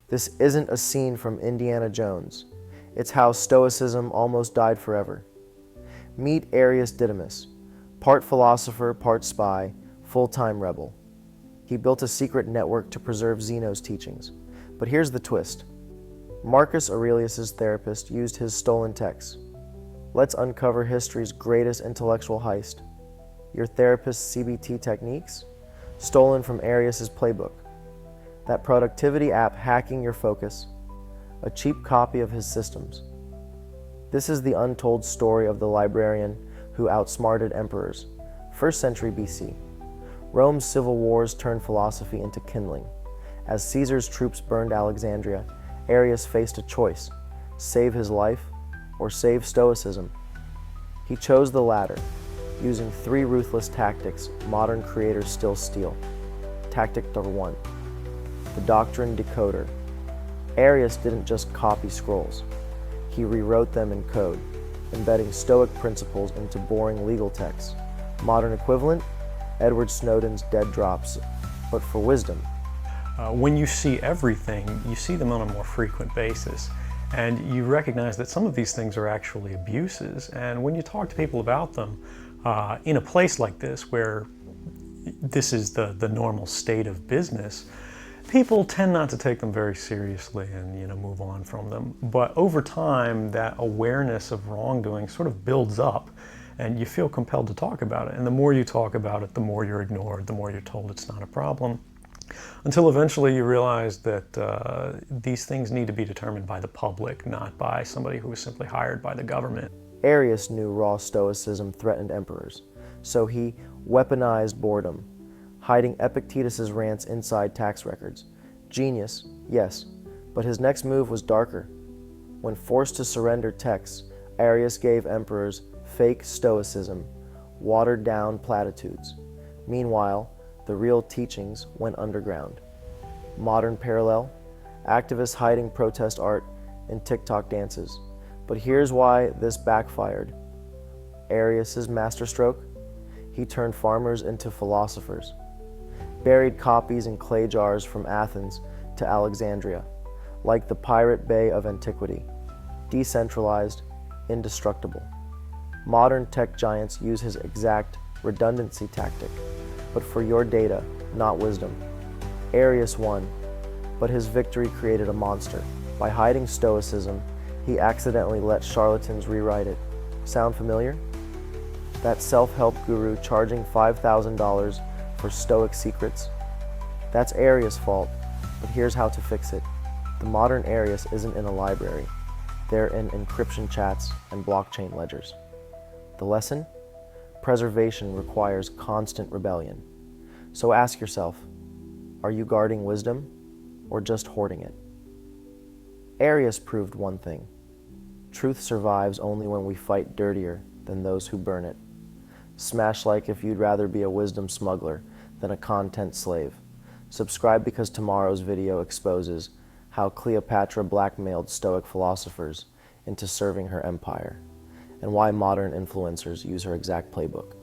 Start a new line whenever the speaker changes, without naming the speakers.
This isn't a scene from Indiana Jones. It's how Stoicism almost died forever. Meet Arius Didymus, part philosopher, part spy, full-time rebel. He built a secret network to preserve Zeno's teachings. But here's the twist. Marcus Aurelius' therapist used his stolen texts. Let's uncover history's greatest intellectual heist. Your therapist's CBT techniques, stolen from Arius' playbook. That productivity app hacking your focus, a cheap copy of his systems. This is the untold story of the librarian who outsmarted emperors, 1st century BC. Rome's civil wars turned philosophy into kindling. As Caesar's troops burned Alexandria, Arius faced a choice: save his life or save Stoicism. He chose the latter, using 3 ruthless tactics modern creators still steal. Tactic number 1, the doctrine decoder. Arius didn't just copy scrolls. He rewrote them in code, embedding Stoic principles into boring legal texts. Modern equivalent, Edward Snowden's dead drops, but for wisdom.
When you see everything, you see them on a more frequent basis. And you recognize that some of these things are actually abuses. And when you talk to people about them, in a place like this, where this is the normal state of business, people tend not to take them very seriously and move on from them. But over time, that awareness of wrongdoing sort of builds up, and you feel compelled to talk about it. And the more you talk about it, the more you're ignored, the more you're told it's not a problem, until eventually you realize that these things need to be determined by the public, not by somebody who was simply hired by the government.
Arius knew raw Stoicism threatened emperors, so he weaponized boredom, hiding Epictetus's rants inside tax records. Genius, yes, but his next move was darker. When forced to surrender texts, Arius gave emperors fake Stoicism, watered-down platitudes. Meanwhile, the real teachings went underground. Modern parallel, activists hiding protest art in TikTok dances. But here's why this backfired. Arius' masterstroke? He turned farmers into philosophers. Buried copies in clay jars from Athens to Alexandria, like the Pirate Bay of antiquity. Decentralized, indestructible. Modern tech giants use his exact redundancy tactic, but for your data, not wisdom. Arius won, but his victory created a monster. By hiding Stoicism, he accidentally let charlatans rewrite it. Sound familiar? That self-help guru charging $5,000 for Stoic secrets? That's Arius' fault, but here's how to fix it. The modern Arius isn't in a library. They're in encryption chats and blockchain ledgers. The lesson? Preservation requires constant rebellion. So ask yourself, are you guarding wisdom or just hoarding it? Arius proved one thing. Truth survives only when we fight dirtier than those who burn it. Smash like if you'd rather be a wisdom smuggler than a content slave. Subscribe because tomorrow's video exposes how Cleopatra blackmailed Stoic philosophers into serving her empire, and why modern influencers use her exact playbook.